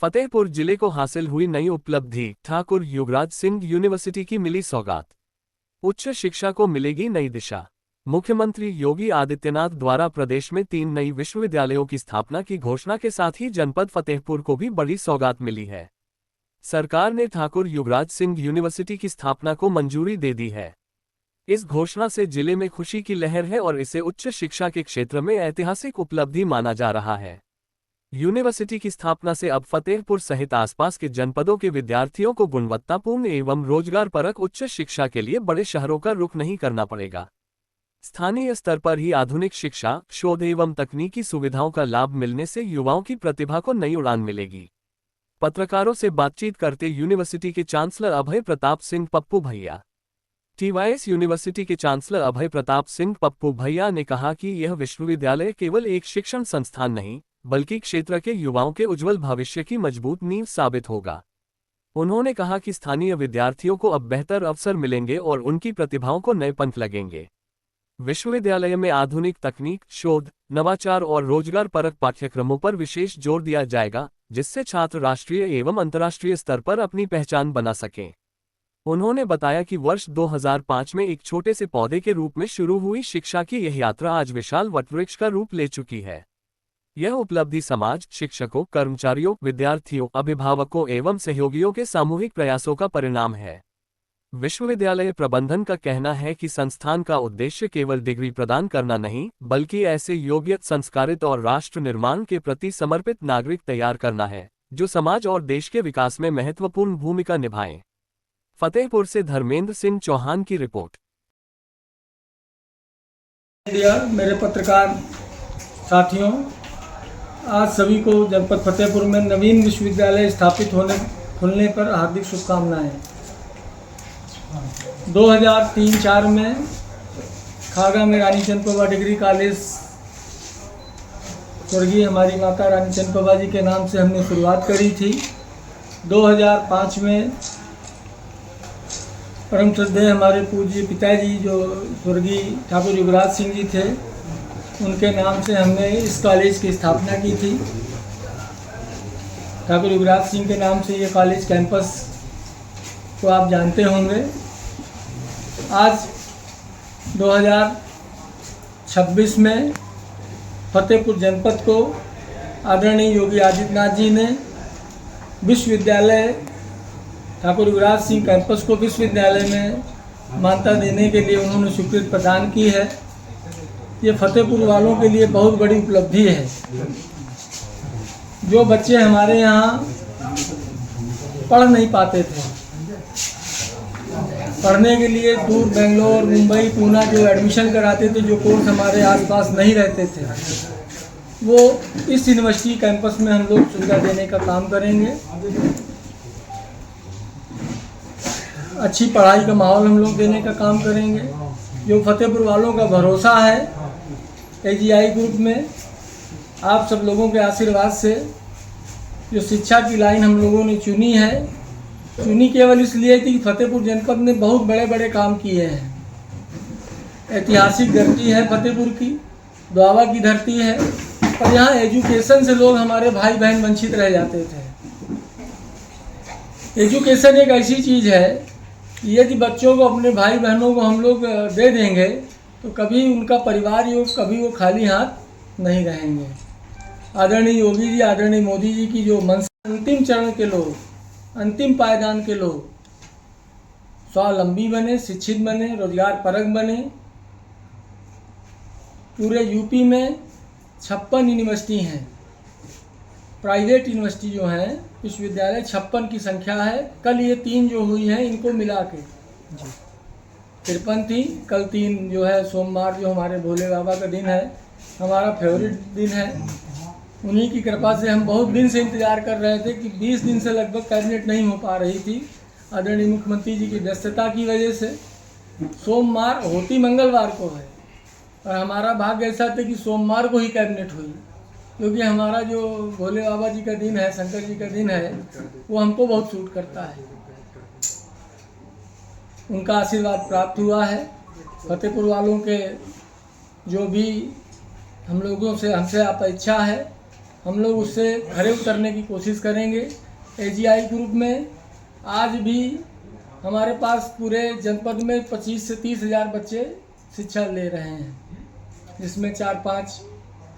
फतेहपुर जिले को हासिल हुई नई उपलब्धि, ठाकुर युवराज सिंह यूनिवर्सिटी की मिली सौगात। उच्च शिक्षा को मिलेगी नई दिशा। मुख्यमंत्री योगी आदित्यनाथ द्वारा प्रदेश में 3 नई विश्वविद्यालयों की स्थापना की घोषणा के साथ ही जनपद फतेहपुर को भी बड़ी सौगात मिली है। सरकार ने ठाकुर युवराज सिंह यूनिवर्सिटी की स्थापना को मंजूरी दे दी है। इस घोषणा से जिले में खुशी की लहर है और इसे उच्च शिक्षा के क्षेत्र में ऐतिहासिक उपलब्धि माना जा रहा है। यूनिवर्सिटी की स्थापना से अब फतेहपुर सहित आसपास के जनपदों के विद्यार्थियों को गुणवत्तापूर्ण एवं रोजगारपरक उच्च शिक्षा के लिए बड़े शहरों का रुख नहीं करना पड़ेगा। स्थानीय स्तर पर ही आधुनिक शिक्षा, शोध एवं तकनीकी सुविधाओं का लाभ मिलने से युवाओं की प्रतिभा को नई उड़ान मिलेगी। पत्रकारों से बातचीत करते यूनिवर्सिटी के चांसलर अभय प्रताप सिंह पप्पू भैया TYS यूनिवर्सिटी के चांसलर अभय प्रताप सिंह पप्पू भैया ने कहा कि यह विश्वविद्यालय केवल एक शिक्षण संस्थान नहीं, बल्कि क्षेत्र के युवाओं के उज्जवल भविष्य की मजबूत नींव साबित होगा। उन्होंने कहा कि स्थानीय विद्यार्थियों को अब बेहतर अवसर मिलेंगे और उनकी प्रतिभाओं को नए पंख लगेंगे। विश्वविद्यालय में आधुनिक तकनीक, शोध, नवाचार और रोजगार परक पाठ्यक्रमों पर विशेष जोर दिया जाएगा, जिससे छात्र राष्ट्रीय एवं अंतर्राष्ट्रीय स्तर पर अपनी पहचान बना सकें। उन्होंने बताया कि वर्ष 2005 में एक छोटे से पौधे के रूप में शुरू हुई शिक्षा की यह यात्रा आज विशाल वटवृक्ष का रूप ले चुकी है। यह उपलब्धि समाज, शिक्षकों, कर्मचारियों, विद्यार्थियों, अभिभावकों एवं सहयोगियों के सामूहिक प्रयासों का परिणाम है। विश्वविद्यालय प्रबंधन का कहना है कि संस्थान का उद्देश्य केवल डिग्री प्रदान करना नहीं, बल्कि ऐसे योग्य, संस्कारित और राष्ट्र निर्माण के प्रति समर्पित नागरिक तैयार करना है, जो समाज और देश के विकास में महत्वपूर्ण भूमिका निभाएं। फतेहपुर से धर्मेंद्र सिंह चौहान की रिपोर्ट। मेरे पत्रकार साथियों, आज सभी को जनपद फतेहपुर में नवीन विश्वविद्यालय स्थापित खुलने पर हार्दिक शुभकामनाएं। 2003-04 में खागा में रानी चंदप्रभा डिग्री कॉलेज स्वर्गीय हमारी माता रानी चंदप्रभा जी के नाम से हमने शुरुआत करी थी। 2005 में परम श्रद्धेय हमारे पूज्य पिताजी जो स्वर्गीय ठाकुर युवराज सिंह जी थे, उनके नाम से हमने इस कॉलेज की स्थापना की थी। ठाकुर युवराज सिंह के नाम से ये कॉलेज कैंपस को आप जानते होंगे। आज 2026 में फतेहपुर जनपद को आदरणीय योगी आदित्यनाथ जी ने विश्वविद्यालय ठाकुर युवराज सिंह कैंपस को विश्वविद्यालय में मान्यता देने के लिए उन्होंने स्वीकृति प्रदान की है। ये फतेहपुर वालों के लिए बहुत बड़ी उपलब्धि है। जो बच्चे हमारे यहाँ पढ़ नहीं पाते थे, पढ़ने के लिए दूर बेंगलोर, मुंबई, पूना जो एडमिशन कराते थे, जो कोर्स हमारे आसपास नहीं रहते थे, वो इस यूनिवर्सिटी कैंपस में हम लोग सुविधा देने का काम करेंगे। अच्छी पढ़ाई का माहौल हम लोग देने का काम करेंगे। जो फतेहपुर वालों का भरोसा है AGI ग्रुप में, आप सब लोगों के आशीर्वाद से जो शिक्षा की लाइन हम लोगों ने चुनी केवल इसलिए थी कि फतेहपुर जनपद ने बहुत बड़े बड़े काम किए हैं। ऐतिहासिक धरती है फतेहपुर की, द्वावा की धरती है, और यहाँ एजुकेशन से लोग हमारे भाई बहन वंचित रह जाते थे। एजुकेशन एक ऐसी चीज़ है, यदि बच्चों को, अपने भाई बहनों को हम लोग दे देंगे तो कभी उनका परिवार कभी वो खाली हाथ नहीं रहेंगे। आदरणीय योगी जी, आदरणीय मोदी जी की जो मंशा, अंतिम चरण के लोग, अंतिम पायदान के लोग स्वावलंबी बने, शिक्षित बने, रोजगार परक बने। पूरे यूपी में 56 यूनिवर्सिटी हैं, प्राइवेट यूनिवर्सिटी जो हैं, विश्वविद्यालय 56 की संख्या है। कल ये 3 जो हुई हैं, इनको मिला के 53 थी। कल 3 जो है, सोमवार जो हमारे भोले बाबा का दिन है, हमारा फेवरेट दिन है। उन्हीं की कृपा से हम बहुत दिन से इंतज़ार कर रहे थे कि 20 दिन से लगभग कैबिनेट नहीं हो पा रही थी, आदरणीय मुख्यमंत्री जी की व्यस्तता की वजह से। सोमवार होती मंगलवार को है, और हमारा भाग्य ऐसा था कि सोमवार को ही कैबिनेट हुई, क्योंकि हमारा जो भोले बाबा जी का दिन है, शंकर जी का दिन है, वो हमको बहुत सूट करता है। उनका आशीर्वाद प्राप्त हुआ है। फतेहपुर वालों के जो भी हम लोगों से हमसे अपेक्षा है, हम लोग उससे खरे उतरने की कोशिश करेंगे। एजीआई ग्रुप में आज भी हमारे पास पूरे जनपद में 25 से 30 हज़ार बच्चे शिक्षा ले रहे हैं, जिसमें 4-5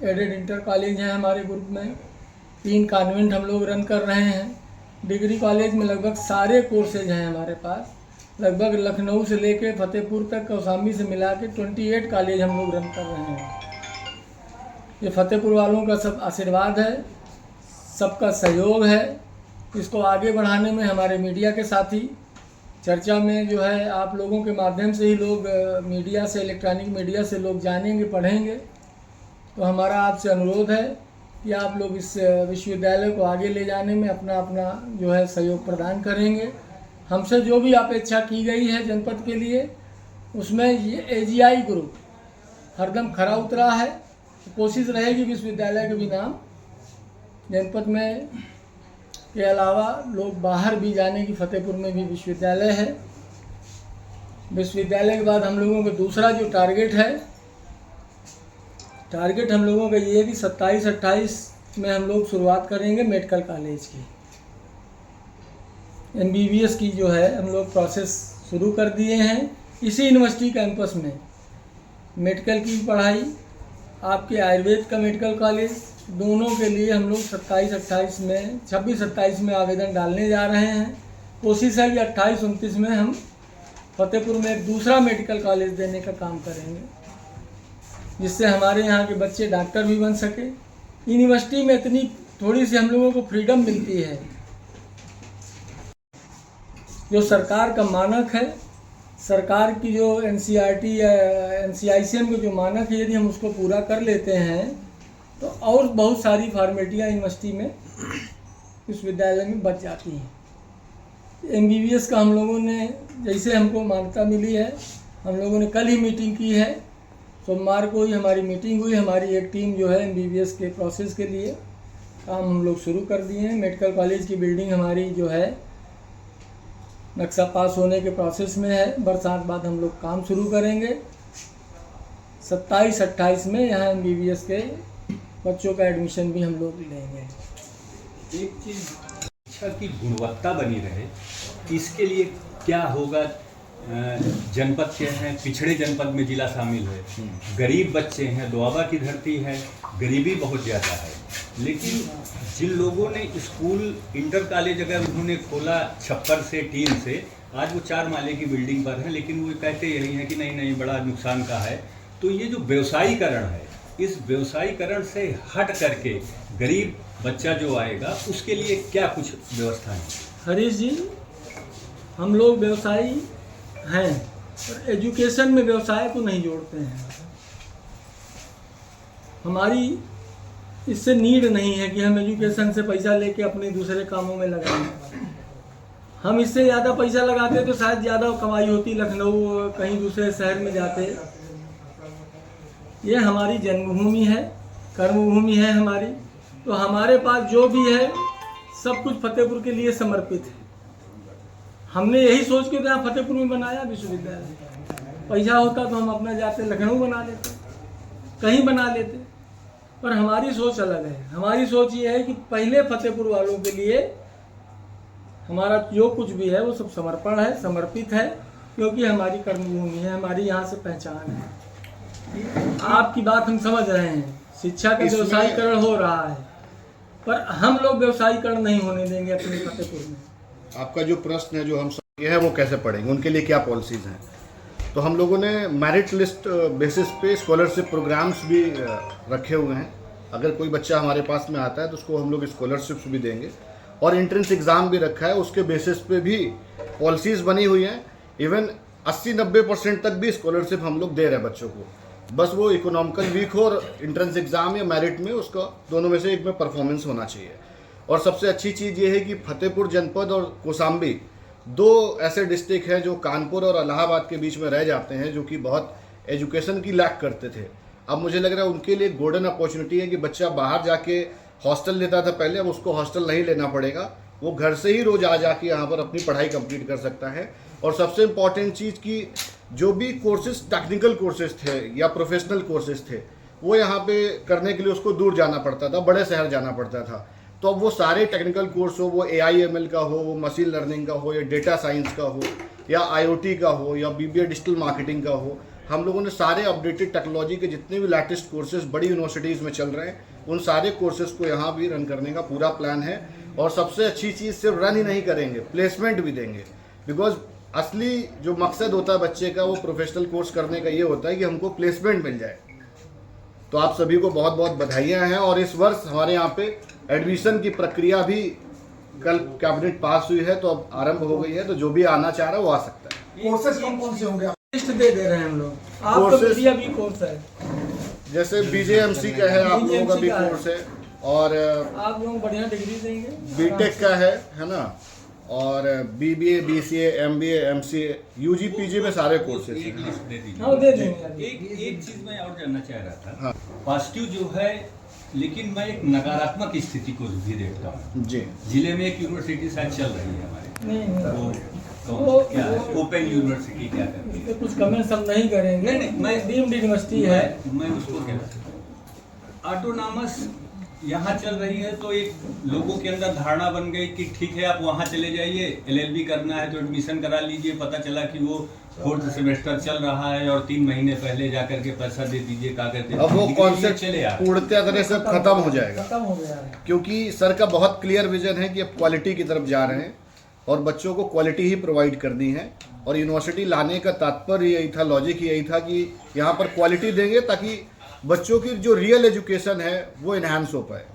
एडेड इंटर कॉलेज हैं हमारे ग्रुप में, 3 कॉन्वेंट हम लोग रन कर रहे हैं। डिग्री कॉलेज में लगभग सारे कोर्सेज हैं हमारे पास, लगभग लखनऊ से लेके फतेहपुर तक, कौसाम्बी से मिला के 28 कॉलेज हम लोग रन कर रहे हैं। ये फतेहपुर वालों का सब आशीर्वाद है, सबका सहयोग है। इसको आगे बढ़ाने में हमारे मीडिया के साथी, चर्चा में जो है आप लोगों के माध्यम से ही लोग मीडिया से, इलेक्ट्रॉनिक मीडिया से लोग जानेंगे, पढ़ेंगे। तो हमारा आपसे अनुरोध है कि आप लोग इस विश्वविद्यालय को आगे ले जाने में अपना अपना जो है सहयोग प्रदान करेंगे। हमसे जो भी अपेक्षा की गई है जनपद के लिए, उसमें ये एजीआई ग्रुप हरदम खरा उतरा है। तो कोशिश रहेगी विश्वविद्यालय के भी नाम जनपद में के अलावा लोग बाहर भी जाने की, फतेहपुर में भी विश्वविद्यालय है। विश्वविद्यालय के बाद हम लोगों का दूसरा जो टारगेट हम लोगों का ये है कि 27-28 में हम लोग शुरुआत करेंगे मेडिकल कॉलेज की। MBBS की जो है हम लोग प्रोसेस शुरू कर दिए हैं। इसी यूनिवर्सिटी कैंपस में मेडिकल की पढ़ाई, आपके आयुर्वेद का मेडिकल कॉलेज, दोनों के लिए हम लोग 26-28 में आवेदन डालने जा रहे हैं। कोशिश है कि 28-29 में हम फतेहपुर में एक दूसरा मेडिकल कॉलेज देने का काम करेंगे, जिससे हमारे यहाँ के बच्चे डॉक्टर भी बन सके। यूनिवर्सिटी में इतनी थोड़ी सी हम लोगों को फ्रीडम मिलती है, जो सरकार का मानक है, सरकार की जो NCERT या NCICM के जो मानक है, यदि हम उसको पूरा कर लेते हैं तो और बहुत सारी फॉर्मेलिटियाँ यूनिवर्सिटी में, विश्वविद्यालय में बच जाती हैं। MBBS का हम लोगों ने, जैसे हमको मान्यता मिली है, हम लोगों ने कल ही मीटिंग की है, सोमवार को ही हमारी मीटिंग हुई। हमारी एक टीम जो है MBBS के प्रोसेस के लिए काम हम लोग शुरू कर दिए हैं। मेडिकल कॉलेज की बिल्डिंग हमारी जो है नक्शा पास होने के प्रोसेस में है। बरसात बाद हम लोग काम शुरू करेंगे। 27-28 में यहाँ MBBS के बच्चों का एडमिशन भी हम लोग लेंगे। एक चीज़, शिक्षा की गुणवत्ता बनी रहे, इसके लिए क्या होगा? जनपद के हैं, पिछड़े जनपद में जिला शामिल है, गरीब बच्चे हैं, दुआबा की धरती है, गरीबी बहुत ज़्यादा है। लेकिन जिन लोगों ने स्कूल, इंटर कॉलेज अगर उन्होंने खोला छप्पर से, टीन से, आज वो 4 माले की बिल्डिंग पर हैं, लेकिन वो कहते यही हैं कि नहीं बड़ा नुकसान का है। तो ये जो व्यवसायीकरण है, इस व्यवसायीकरण से हट करके गरीब बच्चा जो आएगा उसके लिए क्या कुछ व्यवस्था है? हरीश जी, हम लोग व्यवसायी हैं, और एजुकेशन में व्यवसाय को नहीं जोड़ते हैं। हमारी इससे नीड नहीं है कि हम एजुकेशन से पैसा लेके अपने दूसरे कामों में लगाएं। हम इससे ज़्यादा पैसा लगाते तो शायद ज़्यादा कमाई होती, लखनऊ कहीं दूसरे शहर में जाते। ये हमारी जन्मभूमि है, कर्मभूमि है हमारी, तो हमारे पास जो भी है सब कुछ फतेहपुर के लिए समर्पित है। हमने यही सोच के यहाँ फतेहपुर में बनाया विश्वविद्यालय। पैसा होता तो हम अपना जाते लखनऊ बना लेते, कहीं बना लेते, पर हमारी सोच अलग है। हमारी सोच ये है कि पहले फतेहपुर वालों के लिए हमारा जो कुछ भी है वो सब समर्पण है, समर्पित है, क्योंकि हमारी कर्मभूमि है, हमारी यहाँ से पहचान है। आपकी बात हम समझ रहे हैं, शिक्षा का व्यवसायीकरण हो रहा है, पर हम लोग व्यवसायीकरण नहीं होने देंगे अपने फतेहपुर में। आपका जो प्रश्न है, जो हम ये है वो कैसे पढ़ेंगे, उनके लिए क्या पॉलिसीज़ हैं, तो हम लोगों ने मेरिट लिस्ट बेसिस पे स्कॉलरशिप प्रोग्राम्स भी रखे हुए हैं। अगर कोई बच्चा हमारे पास में आता है तो उसको हम लोग स्कॉलरशिप्स भी देंगे, और एंट्रेंस एग्ज़ाम भी रखा है, उसके बेसिस पे भी पॉलिसीज़ बनी हुई हैं। इवन 80-90% तक भी स्कॉलरशिप हम लोग दे रहे हैं बच्चों को। बस वो इकोनॉमिकल वीक हो और एंट्रेंस एग्ज़ाम या मेरिट में उसका दोनों में से एक में परफॉर्मेंस होना चाहिए। और सबसे अच्छी चीज़ ये है कि फतेहपुर जनपद और कौसाम्बी 2 ऐसे डिस्ट्रिक्ट हैं जो कानपुर और इलाहाबाद के बीच में रह जाते हैं, जो कि बहुत एजुकेशन की लैक करते थे। अब मुझे लग रहा है उनके लिए गोल्डन अपॉर्चुनिटी है कि बच्चा बाहर जाके हॉस्टल लेता था पहले, अब उसको हॉस्टल नहीं लेना पड़ेगा, वो घर से ही रोज़ आ जाके यहाँ पर अपनी पढ़ाई कंप्लीट कर सकता है। और सबसे इम्पॉर्टेंट चीज़ कि जो भी कोर्सेज, टेक्निकल कोर्सेज थे या प्रोफेशनल कोर्सेज थे, वो यहाँ पे करने के लिए उसको दूर जाना पड़ता था, बड़े शहर जाना पड़ता था। तो अब वो सारे टेक्निकल कोर्स हो, वो AIML का हो, वो मशीन लर्निंग का हो, या डेटा साइंस का हो, या IoT का हो, या BBA डिजिटल मार्केटिंग का हो, हम लोगों ने सारे अपडेटेड टेक्नोलॉजी के जितने भी लेटेस्ट कोर्सेज बड़ी यूनिवर्सिटीज़ में चल रहे हैं, उन सारे कोर्सेज को यहाँ भी रन करने का पूरा प्लान है। और सबसे अच्छी चीज़, सिर्फ रन ही नहीं करेंगे, प्लेसमेंट भी देंगे। बिकॉज असली जो मकसद होता है बच्चे का, वो प्रोफेशनल कोर्स करने का ये होता है कि हमको प्लेसमेंट मिल जाए। तो आप सभी को बहुत बहुत बधाइयाँ हैं। और इस वर्ष हमारे यहाँ पे एडमिशन की प्रक्रिया भी कल कैबिनेट पास हुई है, तो अब आरंभ हो गई है। तो जो भी आना चाह रहा है वो आ सकता है। कोर्सेज कौन कौन से होंगे? लिस्ट दे रहे हैं हम लोग। आपका Courses- BBA भी कोर्स है, जैसे BJMC का है, आप लोगों का भी कोर्स है, और आप लोग बढ़िया डिग्री देंगे। बीटेक का है ना, और BBA, BCA, MBA, MCA, UG, PG में सारे कोर्सेज एक हैं। लिस्ट दे दीजिए। हाँ, दे देंगे अभी। एक चीज मैं और जानना चाह रहा था। हाँ। पॉजिटिव जो है, लेकिन मैं एक नकारात्मक स्थिति को भी देखता हूँ। जी, जिले में एक यूनिवर्सिटी शायद चल रही है हमारे, नहीं, वो क्या है, ओपन यूनिवर्सिटी क्या करती है? इस पे कुछ कमेंट्स हम नहीं करेंगे। नहीं, मैं डीम्ड यूनिवर्सिटी है। मैं उसको कह रहा हूँ ऑटोनॉमस यहाँ चल रही है, तो एक लोगों के अंदर धारणा बन गई कि ठीक है, आप वहाँ चले जाइए, LLB करना है तो एडमिशन करा लीजिए। पता चला कि वो 4th सेमेस्टर चल रहा है और 3 महीने पहले जाकर के पैसा दे दीजिए, कागज दे अब वो दीजिए, कॉन्सेप्ट चले आ पूर्णतः तरह से खत्म हो जाएगा, खत्म हो गया है। क्योंकि सर का बहुत क्लियर विजन है कि अब क्वालिटी की तरफ जा रहे हैं और बच्चों को क्वालिटी ही प्रोवाइड करनी है। और यूनिवर्सिटी लाने का तात्पर्य यही था, लॉजिक यही था कि यहाँ पर क्वालिटी देंगे ताकि बच्चों की जो रियल एजुकेशन है वो इन्हांस हो पाए।